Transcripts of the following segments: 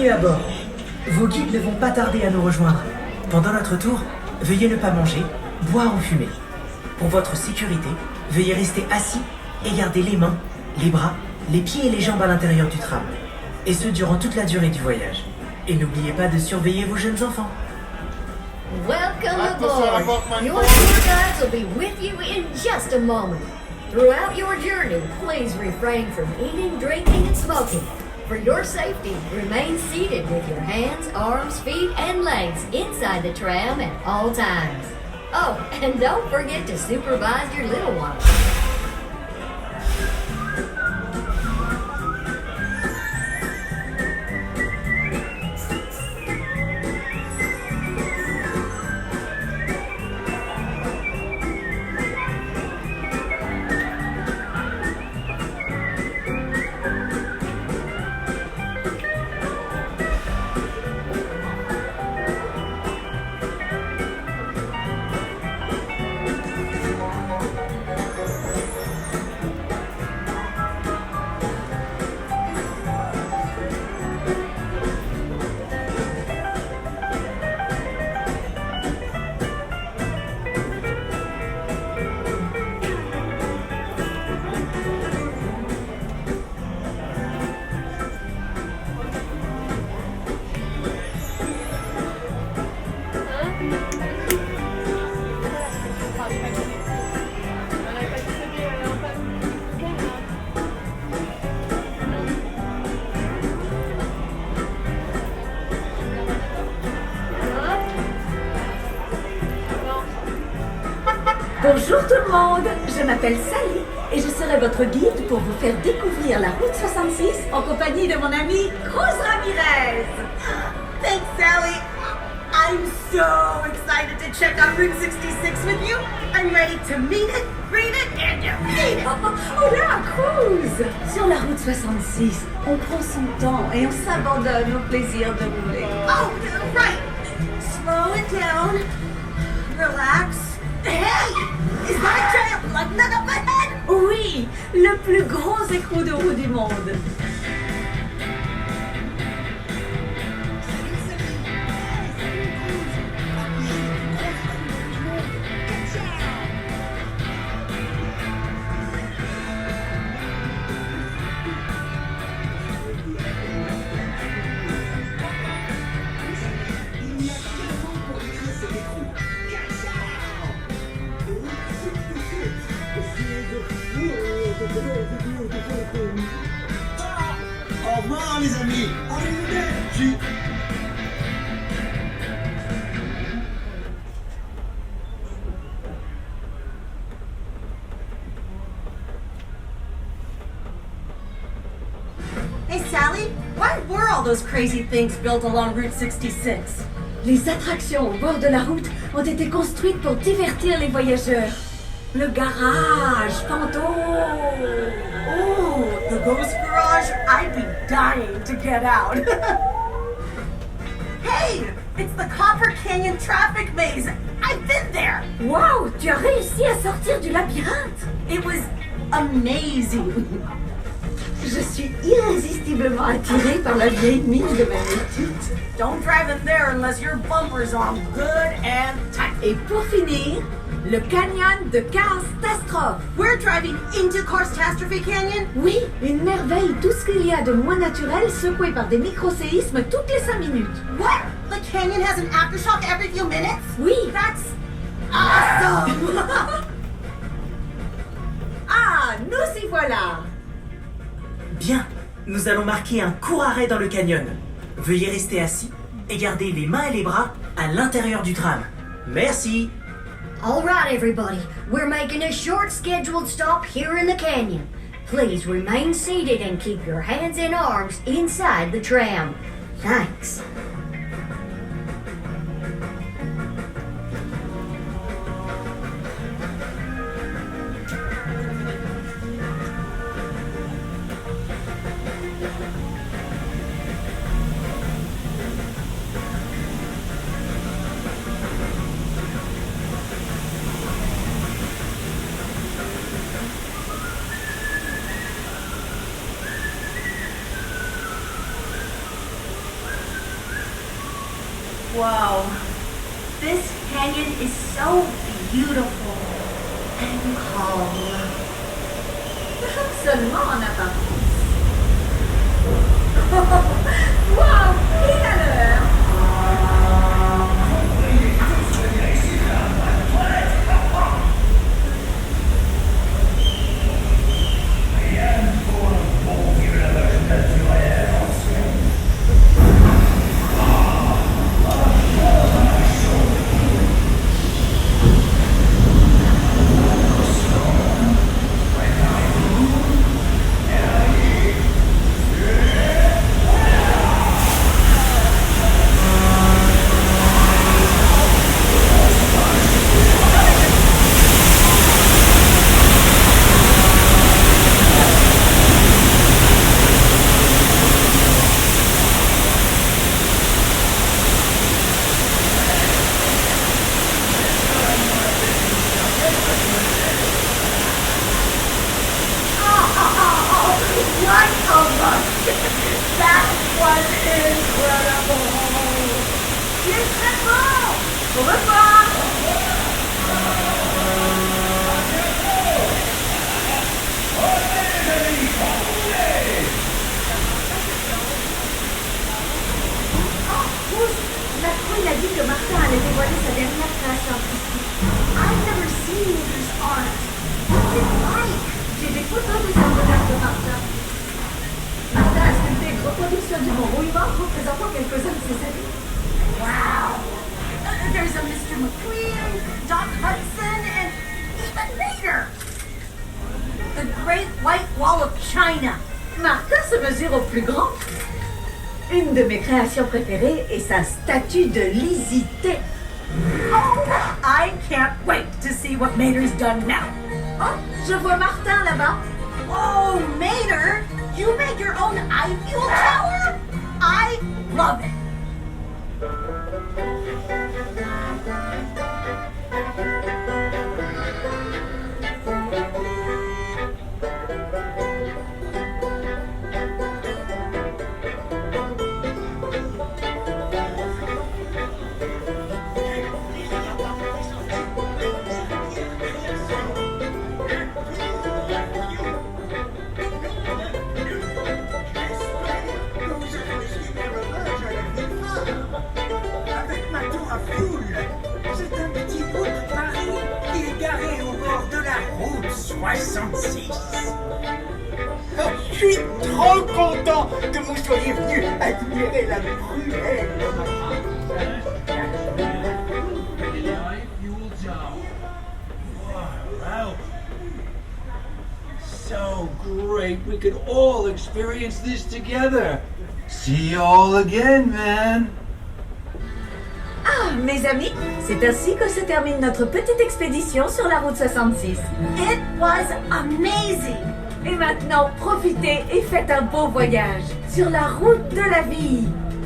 Bienvenue à bord. Vos guides ne vont pas tarder à nous rejoindre. Pendant notre tour, veuillez ne pas manger, boire ou fumer. Pour votre sécurité, veuillez rester assis et garder les mains, les bras, les pieds et les jambes à l'intérieur du tram. Et ce durant toute la durée du voyage. Et n'oubliez pas de surveiller vos jeunes enfants. Welcome aboard. Your tour guides will be with you in just a moment. Throughout your journey, please refrain from eating, drinking, and smoking. For your safety, remain seated with your hands, arms, feet, and legs inside the tram at all times. Oh, and don't forget to supervise your little ones. Bonjour tout le monde, je m'appelle Sally et je serai votre guide pour vous faire découvrir la route 66 en compagnie de mon amie Rose Ramirez. Thanks, Sally. I'm so excited to check out Route 66 with you. I'm ready to meet it, read it, and defeat it. Oh là, cruise! Sur la route 66, on prend son temps et on s'abandonne au plaisir de rouler. Oh, right. Slow it down. Relax. Hey! Is that a giant lug nut up ahead? Oui, le plus gros écrou de roue du monde. Au revoir les amis. Arrivederci. Hey, Sally, why were all those crazy things built along Route 66? Les attractions au bord de la route ont été construites pour divertir les voyageurs. Le garage fantôme. Oh, the ghost garage? I'd be dying to get out. Hey, it's the Copper Canyon traffic maze. I've been there. Wow, tu as réussi à sortir du labyrinthe. It was amazing. Je suis irrésistiblement attirée par la vieille mine de ma petite. Don't drive in there unless your bumper's on good and tight. Et pour finir, le canyon de catastrophe. We're driving into Catastrophe Canyon? Oui, une merveille, tout ce qu'il y a de moins naturel secoué par des microséismes toutes les 5 minutes. What? The canyon has an aftershock every few minutes? Oui. That's awesome! Ah, nous y voilà. Bien, nous allons marquer un court arrêt dans le canyon. Veuillez rester assis et garder les mains et les bras à l'intérieur du tram. Merci. All right, everybody. We're making a short scheduled stop here in the canyon. Please remain seated and keep your hands and arms inside the tram. Thanks. Wow. This canyon is so beautiful and calm. Seulement en apparence. Wow, pile à l'heure. That was incredible! C'est très bon! Au revoir! Il a dit que Martin allait dévoiler sa dernière création artistique. I've never seen his art. What's it like? J'ai des photos des œuvres d'art de Martin. Martin a sculpté une reproduction du mont Rouillement représentant quelques-uns de ses amis. Wow! There's a Mr. McQueen, Doc Hudson, and even Vader. The Great White Wall of China. Martin se mesure au plus grand. Une de mes créations préférées est sa statue de Lysité. Oh, I can't wait to see what Mater's done now. Oh, je vois Martin là-bas. Oh, Mater, you made your own Eiffel Tower? I love it. C'est un petit bout de Paris qui est garé au bord de la route 66. Oh, je suis trop content que vous soyez venu admirer la prunelle de ma Wow. So great. We could all experience this together. See you all again, man. Ah, mes amis, c'est ainsi que se termine notre petite expédition sur la route 66. It was amazing! Et maintenant, profitez et faites un beau voyage sur la route de la vie.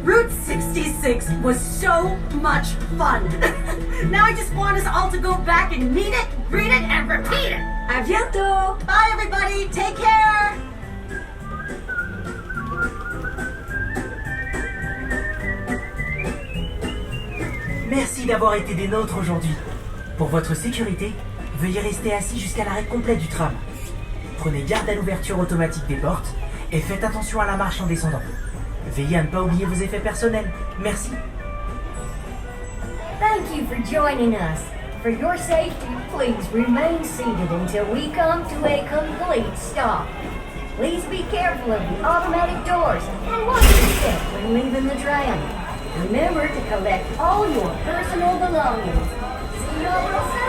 Route 66 was so much fun. Now I just want us all to go back and meet it, read it, and repeat it. À bientôt! Bye, everybody. Take care. Merci d'avoir été des nôtres aujourd'hui. Pour votre sécurité, veuillez rester assis jusqu'à l'arrêt complet du tram. Prenez garde à l'ouverture automatique des portes et faites attention à la marche en descendant. Veillez à ne pas oublier vos effets personnels. Merci. Thank you for joining us. For your safety, please remain seated until we come to a complete stop. Please be careful of the automatic doors and watch your step when leaving the tram. Remember to collect all your personal belongings. See you all real soon.